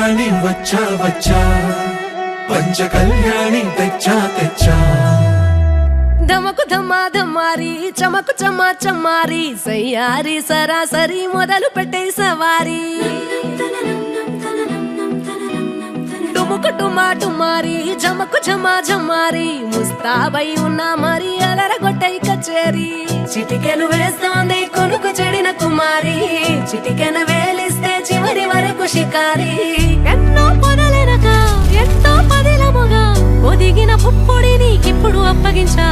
కళ్యాణి వచ్చా వచ్చా పంచ కళ్యాణి తెచ్చా తెచ్చా ధమకు ధమా ధమారి చమకు చమా చమారి సయ్యారి సరాసరి మొదలు పెట్టే సవారి డుముకు డుమా డుమారి జమకు జమా జమారి ముస్తాబై ఉన్నా మరి అలరగొట్టై కచేరి చిటికెను వేస్తోంది కొనుకు చెడిన కుమారి చిటికెను వేలిస్తే చివరి వరకు షికారి ఎన్నో పొదలెనక ఎంతో పదిలముగా ఒదిగిన పుప్పొడి నీకిప్పుడు అప్పగించా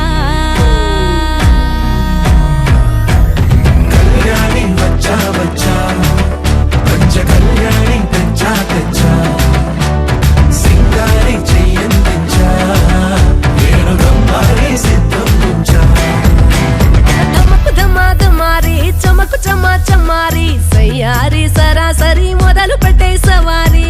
కళ్యాణి వచ్చా వచ్చా పంచ కళ్యాణి తెచ్చా తెచ్చా సింగారి చెయ్యందించా వేణుగమ్మారి సిద్ధందించా ధమకు ధమా ధమారి చమకు చమా చమారి సయ్యారి సరాసరి మొదలు పెట్టే సవారి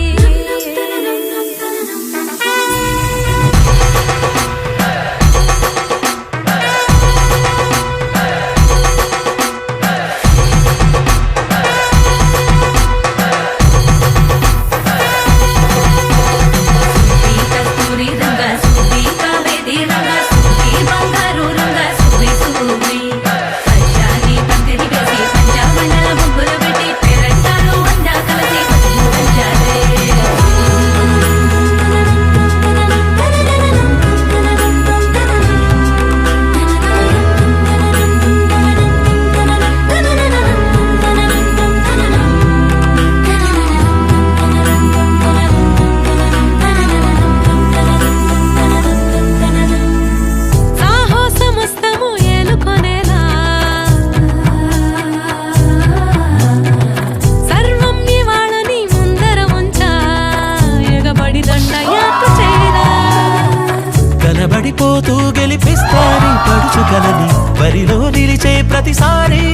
కనబడిపోతూ గెలిపిస్తాని పడుచుగలని బరిలో నిలిచే ప్రతిసారి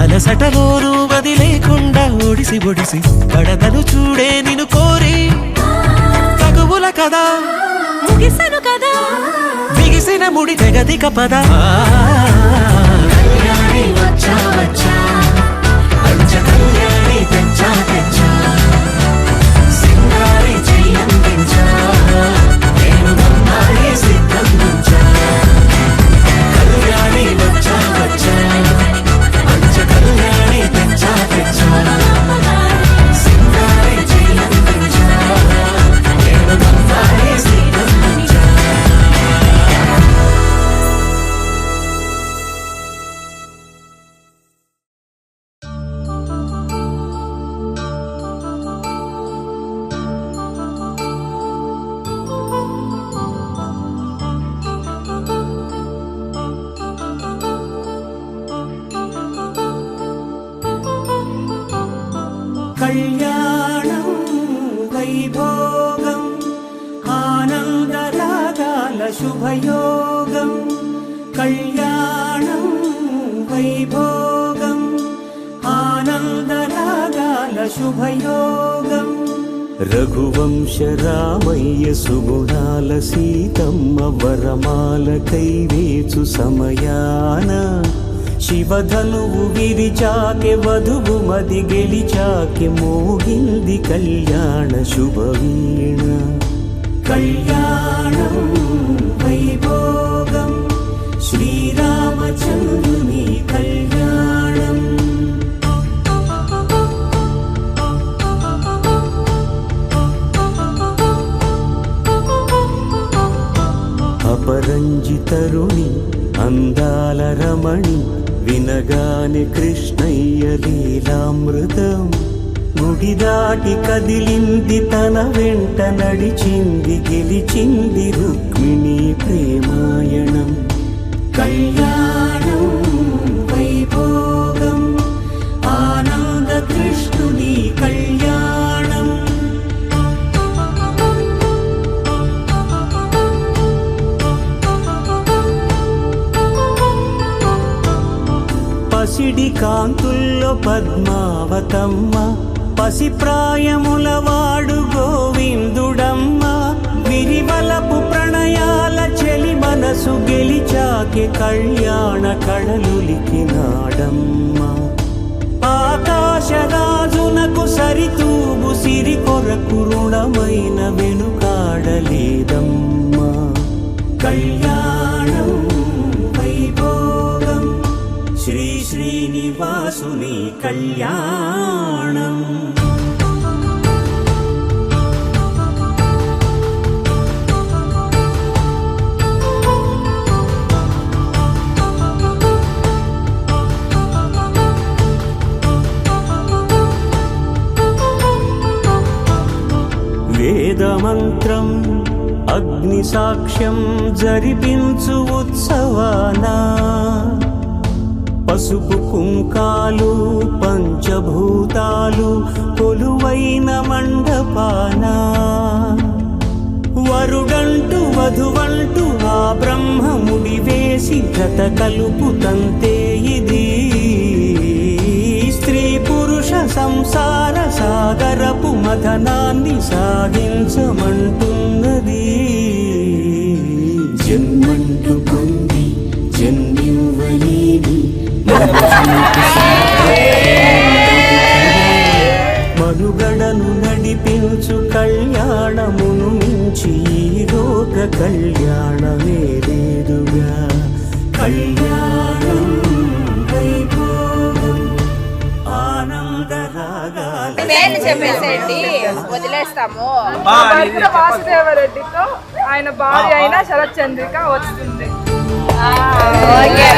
అలసటలోనూ వదిలేకుండా ఒడిసి ఒడిసి పడదను చూడే నిన్ను కోరి తగువుల కదా ముగిసను కదా బిగిసిన ముడి తెగదిక పద కళ్యాణి వచ్చా వచ్చా పంచ కళ్యాణి తెచ్చా తెచ్చా సింగారి చెయ్యందించా వేణుగమ్మారి సిద్ధందించా కళ్యాణి వచ్చా వచ్చా పంచ కళ్యాణి తెచ్చా తెచ్చా సింగారి చెయ్యందించా వేణుగమ్మారి సిద్ధందించా కళ్యాణం వైభోగం ఆనందరాగాల శుభయోగం కళ్యాణం వైభోగం ఆనందరాగాల శుభయోగం రఘువంశ రామయ్య సుగుణాల సీతమ్మ వరమాల కైవేచు సమయాన శివధనువు విరిచాకె వధువు మది గెలిచాకె మోగింది కళ్యాణ శుభవీణ కళ్యాణం వైభోగం శ్రీరామచంద్రుని కళ్యాణం అపరంజితరుణి అందాల రమణి వినగానే కృష్ణయ్య లీలామృతం గుడి దాటి కదిలింది తన వెంట నడిచింది గెలిచింది రుక్మిణి ప్రేమాయణం కళ్యాణం వైభోగం ఆనంద కృష్ణుని కళ్యాణం పసిడి కాంతుల్లో పద్మావతమ్మ పసిప్రాయముల వాడు గోవిందుడమ్మ విరివలపు ప్రణయాల చెలి మనసు గెలిచాకె కళ్యాణ కళలులికినాడమ్మ ఆకాశరాజునకు సరితూగు సిరి అయిన వెనుకాడలేదమ్మా. కళ్యాణం వైభోగం శ్రీ శ్రీనివాసుని కళ్యాణం. వేదమంత్రం అగ్ని సాక్ష్యం జరిపించు ఉత్సవానా, పసుపు కుంకాలు పంచభూతాలు కొలువైన మండపానా, వరుడంటూ వధువంటూ ఆ బ్రహ్మముడి వేసి జత కలుపు తంతే ఇది. స్త్రీ పురుష సంసార సాగరపు మథనాన్ని సాగించమంటున్నది. జన్మంటూ పొంది జన్మివ్వలేని మనుగడను నడిపించు కళ్యాణమును మించి ఈ లోక కళ్యాణమే లేదుగా. కళ్యాణం వైభోగం ఆనందరాగాల పేర్లు చెప్పేసేయండి, వదిలేస్తాము. భర్త వాసుదేవరెడ్డితో ఆయన భార్య అయిన శరత్ చంద్రిక వస్తుంది. ఓకే.